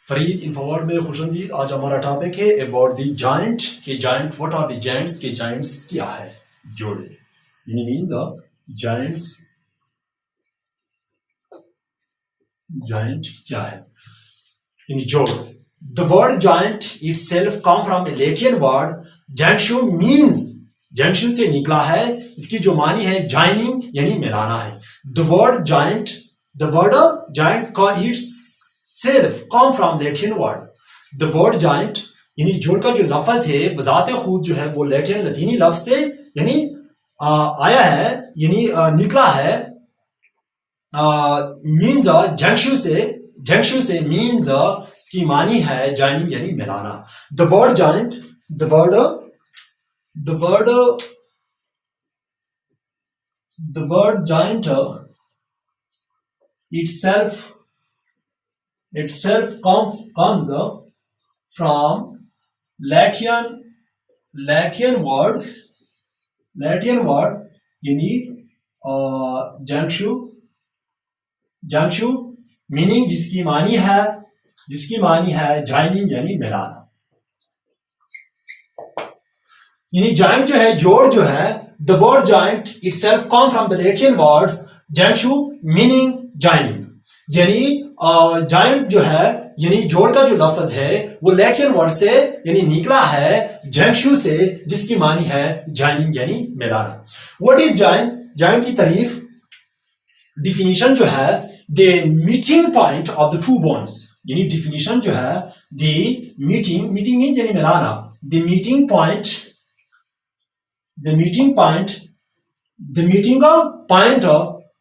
फरीद इन्फोवर्ड में खुशामदीद। आज हमारा टॉपिक है अबाउट द जॉइंट के joint what are the joints के जॉइंट्स क्या है जोड़े यानी मींस ऑफ जॉइंट्स जॉइंट क्या है यानी जोड़। The word joint itself come from A Latin word junction means junction से निकला है। इसकी जो मानी है जॉइनिंग यानी मिलाना है। द वर्ड जॉइंट का itself come from Latin word. The word joint यानी जोड़ का जो लफ्ज है बजाते खुद जो है वो लैटिन लतीनी लफ्ज से यानी आया है यानी निकला है मीन्स जंक्शन से मीन्स इसकी मानी है जॉइनिंग यानी मिलाना। The word joint the word joint itself comes from Latin word यानी जंक्शन मीनिंग जिसकी मानी है जॉइनिंग यानी मिलाना। यानी जॉइंट जो है जोड़ जो है the word joint itself come from the Latin words junction meaning joining. यानी जॉइंट जो है यानी जोड़ का जो लफ्ज है वो लैटिन वर्ड से यानी निकला है जंक्शन से जिसकी मानी है जॉइनिंग यानी मिलाना। What is joint? जॉइंट की तारीफ डिफिनीशन जो है the meeting point of the two bones. यानी डिफिनीशन जो है द मीटिंग मीन्स यानी मिलाना। The meeting point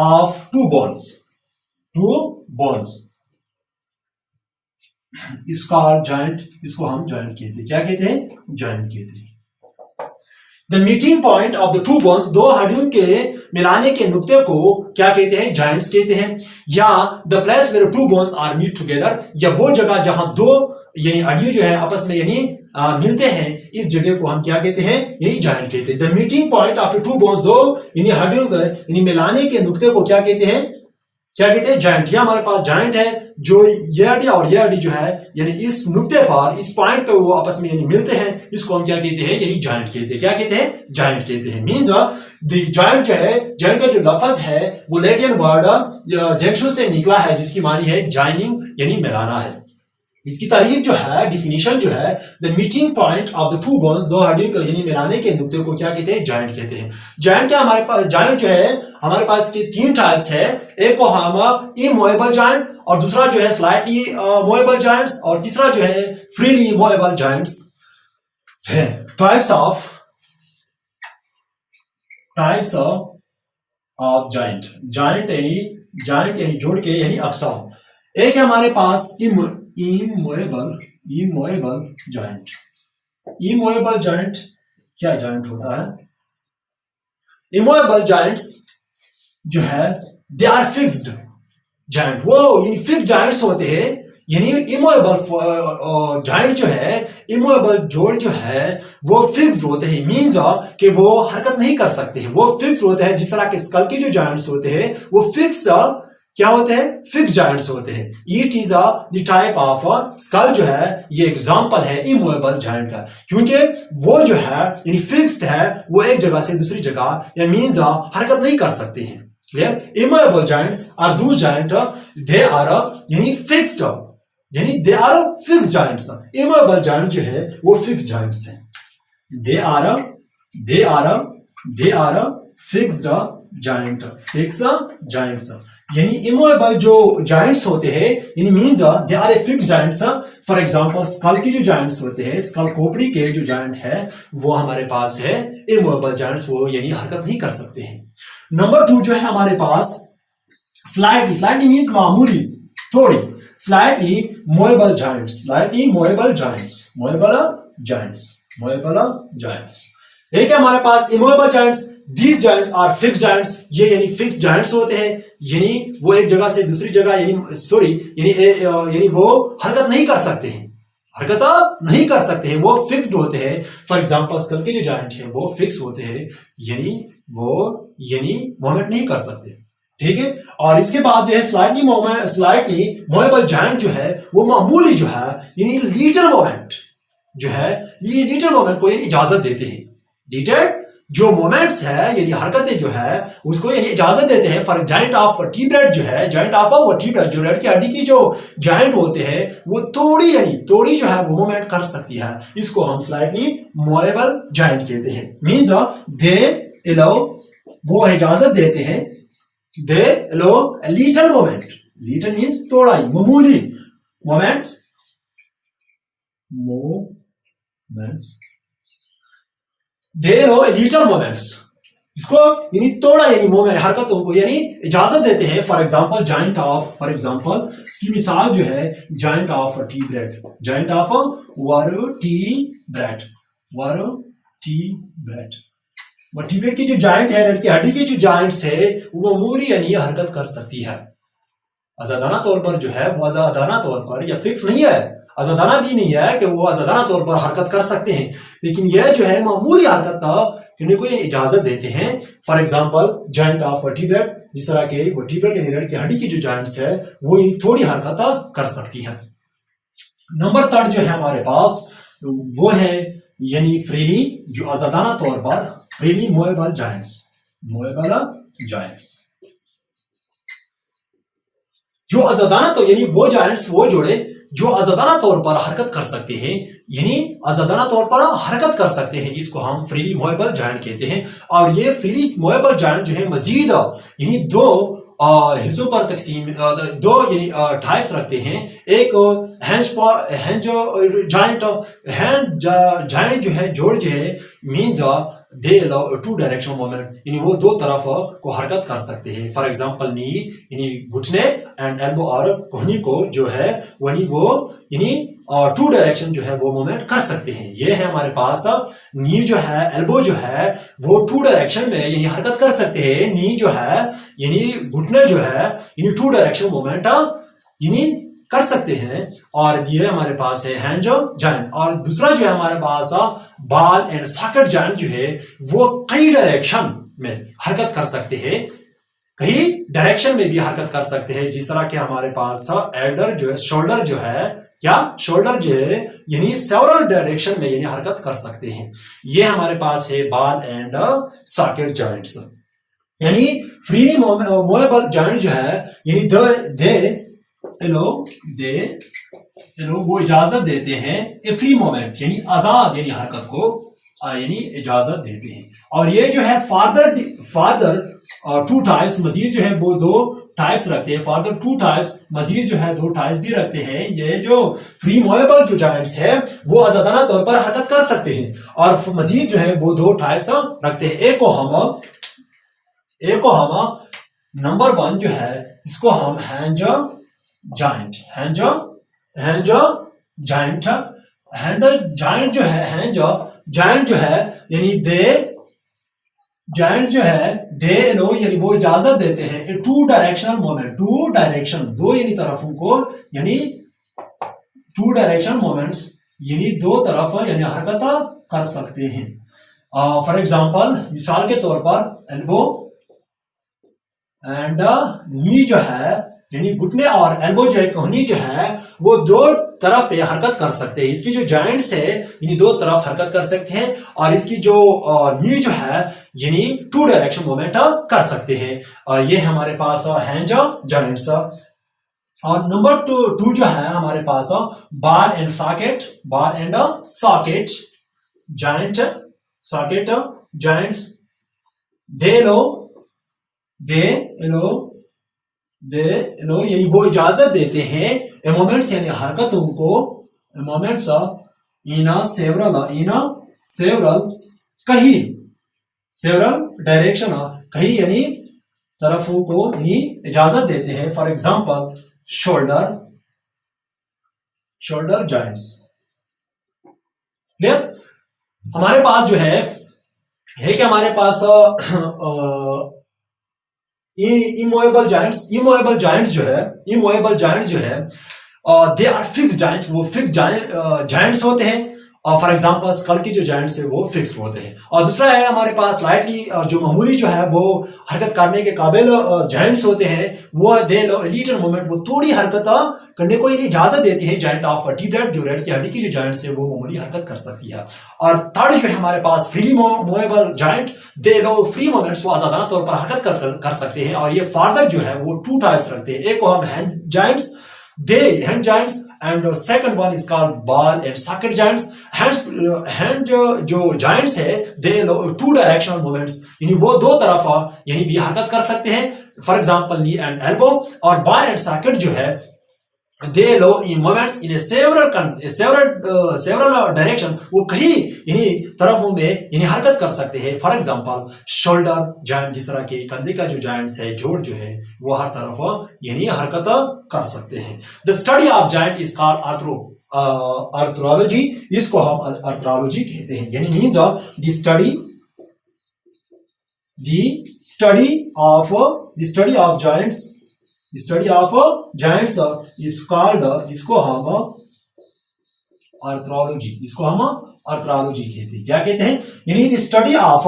of two bones इसका जॉइंट इसको हम जॉइंट कहते हैं। क्या कहते हैं? जॉइंट कहते हैं। The meeting point of the two bones दो हड्डियों के मिलाने के नुक्ते को क्या कहते हैं? जॉइंट्स कहते हैं। या the place where two bones are meet together या वो जगह जहां दो यानी हड्डियां जो है आपस में यानी मिलते हैं इस जगह को हम क्या कहते हैं? यही जॉइंट कहते हैं। The meeting point of two bones दो यानी हड्डियों को यानी मिलाने के नुक्ते को क्या कहते हैं? जॉइंट। या हमारे पास जॉइंट है जो ये हड्डी और ये हड्डी जो है यानी इस नुक्ते पर इस पॉइंट पे वो आपस में यानी मिलते हैं इसको हम क्या कहते हैं? यानी जॉइंट कहते हैं। क्या कहते हैं? जॉइंट कहते हैं। मींस द जॉइंट जो है जॉइंट का जो लफ्ज है वो लैटिन वर्ड जंक्शन से निकला है जिसकी मानी है जॉइनिंग यानी मिलाना है। इसकी तारीफ जो है डिफिनीशन जो है the meeting point of the two bones दो हड्डियों को यानी मिलाने के नुक्ते को क्या कहते हैं? जॉइंट कहते हैं। जॉइंट क्या हमारे पास जॉइंट जो है हमारे पास के तीन टाइप्स है। एक को हम इमूवेबल जॉइंट और दूसरा जो है स्लाइटली मूवेबल जॉइंट्स और तीसरा जो है फ्रीली मूवेबल जॉइंट्स है। टाइप्स ऑफ जॉइंट यानी जोड़ के यानी अक्सर। एक है हमारे पास इमूवेबल जॉइंट। इमूवेबल जॉइंट क्या जॉइंट होता है? इमूवेबल जॉइंट्स जो है दे आर फिक्स्ड जॉइंट। वो यानी फिक्स जॉइंट्स होते हैं। यानी इमूवेबल जॉइंट जो है इमूवेबल जोड़ जो है वो फिक्स्ड होते हैं। मींस कि वो हरकत नहीं कर सकते हैं। वो फिक्स्ड होते हैं। जिस तरह के स्कल के जो जॉइंट्स होते हैं वो फिक्स क्या होते हैं? फिक्स जॉइंट्स होते हैं। It is the type of skull जो है ये एग्जांपल है इमूवेबल जॉइंट का क्योंकि वो जो है यानी फिक्स्ड है। वो एक जगह से दूसरी जगह या मींस हरकत नहीं कर सकते हैं। Clear? Immovable joints are those joint they are यानी फिक्स्ड यानी they are fix joints. Immovable joint जो है वो फिक्स जॉइंट्स हैं। दे आर फिक्स्ड जॉइंट्स यानी इमूवेबल जो जॉइंट्स होते हैं यानी means they are a fix joints. For example skull की जो जॉइंट्स होते हैं स्कल खोपड़ी के जो जॉइंट है वो हमारे पास है इमूवेबल जॉइंट्स। वो यानी हरकत नहीं कर सकते हैं। नंबर 2 जो है हमारे पास स्लाइटली मींस मामूली थोड़ी स्लाइटली मूवेबल जॉइंट्स। एक है हमारे पास immovable joints. These joints are fix joints. ये यानी फिक्स जॉइंट्स होते हैं यानी वो एक जगह से दूसरी जगह यानी वो हरकत नहीं कर सकते हैं। वो फिक्स्ड होते हैं। फॉर एग्जांपल स्कल के जो जॉइंट है वो फिक्स होते हैं यानी वो मूवमेंट नहीं कर सकते। ठीक है। और इसके बाद जो है स्लाइटली मूवेबल जॉइंट जो है वो मामूली जो है यानी लिटिल मोमेंट जो है, ये लिटिल मोमेंट को यानी इजाजत देते हैं। लिटिल जो मोमेंट्स है यानी हरकतें जो है उसको यानी इजाजत देते हैं। फॉर जॉइंट ऑफ वर्टिब्रेट जो है, जॉइंट ऑफ वर्टिब्रेट जो रीढ़ की हड्डी की जो जॉइंट होते हैं वो थोड़ी जो है वो मूवमेंट कर सकती है, इसको हम स्लाइटली मूवेबल जॉइंट कहते हैं। मींस दे अलाउ, वो इजाजत देते हैं, they allow a little moment, little means थोड़ा ही, मामूली moments, they allow a little moments, इसको यानी थोड़ा यानी मोमेंट हरकतों को यानी इजाजत देते हैं। For example joint of, for example इसकी मिसाल जो है joint of vertebrate, joint of vertebrate, vertebrate की जो जॉइंट है, रीढ़ की हड्डी की जो जॉइंट्स है वो मामूली यानी हरकत कर सकती है। आजादाना तौर पर जो है वो आजादाना तौर पर या फिक्स नहीं है, आजादाना भी नहीं है कि वो आजादाना तौर पर हरकत कर सकते हैं, लेकिन यह जो है मामूली हरकत करने को इजाजत देते हैं। For example joint of vertebrate, जिस तरह के वर्टिब्रेट यानी रीढ़ की हड्डी की जो जॉइंट्स है वो थोड़ी हरकत कर सकती है। नंबर 3 जो है हमारे पास वो है यानी फ्रीली, जो आजादाना तौर पर freely movable joints, movable joints जो आजादाना तो यानी वो जॉइंट्स, वो जोड़े जो आजादाना तौर पर हरकत कर सकते हैं, यानी आजादाना तौर पर हरकत कर सकते हैं, इसको हम फ्रीली मूवेबल जॉइंट कहते हैं। और ये फ्रीली मूवेबल जॉइंट जो है मजीद यानी दो हिस्सों पर तकसीम, दो यानी टाइप्स रखते हैं। एक हैंड जॉइंट, हैंड जॉइंट जो है, जोड़ जो है, means they allow two direction movement, यानी वो दो तरफ को हरकत कर सकते हैं। फॉर एग्जांपल नी यानी घुटने एंड एल्बो और कोहनी को जो है वही वो यानी टू डायरेक्शन जो है वो मूवमेंट कर सकते हैं। ये है हमारे पास नी जो है, एल्बो जो है वो टू डायरेक्शन में यानी हरकत कर सकते हैं। नी जो है यानी घुटने जो है यानी टू डायरेक्शन मूवमेंट यानी कर सकते हैं। और ये हमारे पास है हैंड जॉइंट। और दूसरा जो है हमारे पास बॉल एंड सॉकेट जॉइंट जो है वो कई डायरेक्शन में हरकत कर सकते हैं, कई डायरेक्शन में भी हरकत कर सकते हैं। जिस तरह के हमारे पास एल्डर जो है, शोल्डर जो है, क्या शोल्डर जो है यानी सेवरल डायरेक्शन में यानी हरकत कर सकते हैं। ये हमारे पास है बॉल एंड सॉकेट जॉइंट्स। यानी फ्रीली मूवेबल जॉइंट जो है यानी दे वो इजाजत देते हैं ए फ्री मोमेंट यानी आजाद यानी हरकत को यानी इजाजत देते हैं। और ये जो है फादर टू टाइप्स, मजीद जो है वो दो टाइप्स रखते हैं। फादर टू टाइप्स, मजीद जो है दो टाइप्स भी रखते हैं। ये जो फ्री मूवेबल जो जॉइंट्स है वो आजादाना तौर पर हरकत कर सकते हैं, और मजीद जो है वो दो टाइप्स रखते हैं। एक को हम नंबर 1 जो है इसको हम हैंड जॉइंट, हैंड जॉइंट जो है यानी जॉइंट जो है दे लो यानी वो इजाजत देते हैं two directional movement, two direction, दो यानी तरफों को यानी टू डायरेक्शन मूवमेंट्स यानी दो तरफ यानी हरकत कर सकते हैं। फॉर एग्जांपल मिसाल के तौर पर एल्बो एंड नी जो है यानी घुटने और एल्बो जो है, कोहनी जो है वो दो तरफ पे हरकत कर सकते हैं। इसकी जो जॉइंट्स है यानी दो तरफ हरकत कर सकते हैं, और इसकी जो नी जो है यानी टू डायरेक्शन मूवमेंट कर सकते हैं। और ये हमारे पास हैंड जॉइंट्स। और नंबर 2 जो है हमारे पास बॉल एंड सॉकेट जॉइंट्स। दे लो यानी वो इजाजत देते हैं मोमेंट्स यानी हरकतों को, मोमेंट्स इन सेवरल कहीं, सेवरल डायरेक्शन कहीं यानी तरफों को यानी इजाजत देते हैं। For example shoulder joints. Clear? हमारे पास जो है कि हमारे पास इमूवेबल जॉइंट जो है दे आर फिक्स जॉइंट, वो फिक्स जॉइंट्स होते हैं। और फॉर एग्जांपल स्कल के जो जॉइंट्स है वो फिक्स्ड होते हैं। और दूसरा है हमारे पास स्लाइटली जो मामूली जो है वो हरकत करने के काबिल जॉइंट्स होते हैं, वो दे लिटिल मूवमेंट, वो थोड़ी हरकत करने को इजाजत देती है। जॉइंट ऑफ टी-ब्रेड, जो रीढ़ की हड्डी की जो जॉइंट्स है वो मामूली हरकत कर सकती है। और थर्ड जो है हमारे पास फ्रीली मूवेबल जॉइंट, दे फ्री मूवमेंट्स, वो आजादाना तौर पर हरकत कर सकते हैं। और ये फार्दर जो है वो टू टाइप्स रखते हैं, एक को हम hand joints, hand joints, and second one is called ball and socket joints. hand जो joints है they two directional movements, यानी वो दो तरफा यानी भी हरकत कर सकते हैं, for example knee and elbow। और ball and socket जो है they movements in a several direction, वो कई यानी तरफों में यानी हरकत कर सकते हैं। फॉर एग्जांपल शोल्डर जॉइंट, जिस तरह के कंधे का जो जॉइंट्स है, जोड़ जो है वो हर तरफ यानी हरकत कर सकते हैं। The study of joint is called arthrology, इसको हम आर्थ्रोलॉजी कहते हैं, यानी means of the study of joints, study of joints is called, इसको हम आर्थ्रोलॉजी, इसको हम आर्थ्रोलॉजी कहते हैं। क्या कहते हैं? यानी the study of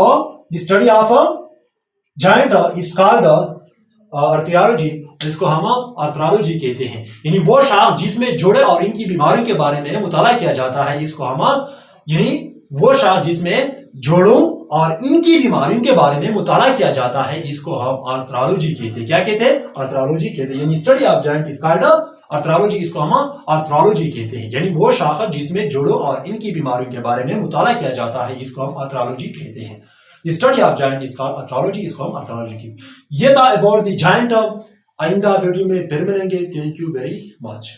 joint is called arthrology, इसको हम आर्थ्रोलॉजी कहते हैं। यानी वो शाख जिसमें जोड़े और इनकी बीमारियों के बारे में मुताला किया जाता है, इसको हम यानी वो शाख जिसमें जोड़ों और इनकी बीमारियों के बारे में मुताला किया जाता है, इसको हम आर्थ्रोलॉजी कहते हैं। क्या कहते हैं? आर्थ्रोलॉजी कहते हैं। यानी study of joint is called arthrology, इसको हम आर्थ्रोलॉजी कहते हैं। यानी वो शाखा जिसमें जोड़ों और इनकी बीमारियों के बारे में मुताला किया जाता है, इसको हम आर्थ्रोलॉजी कहते हैं। Study of joint is called arthrology, इसको हम आर्थ्रोलॉजी कहते हैं। ये था अबाउट द जॉइंट। आइंदा वीडियो में फिर मिलेंगे। Thank you very much.